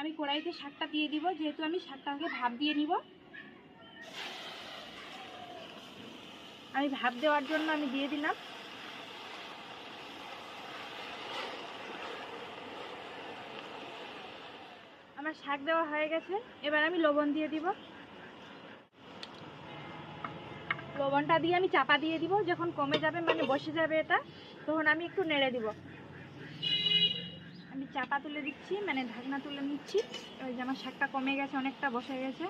আমি কড়াইতে শাকটা দিয়ে দিব, যেহেতু আমি শাকটাকে ভাপ দিয়ে নিব। আমি ভাপ দেওয়ার জন্য আমি দিয়ে দিলাম। আমার শাক দেওয়া হয়ে গেছে, এবার আমি লবণ দিয়ে দিব। লবণটা দিয়ে আমি চাপা দিয়ে দিব, যখন কমে যাবে মানে বসে যাবে এটা, তখন আমি একটু নেড়ে দিব। আমি চাপা তুলে দিচ্ছি, মানে ঢাকনা তুলে নিচ্ছি। ওই যে আমার শাকটা কমে গেছে, অনেকটা বসে গেছে।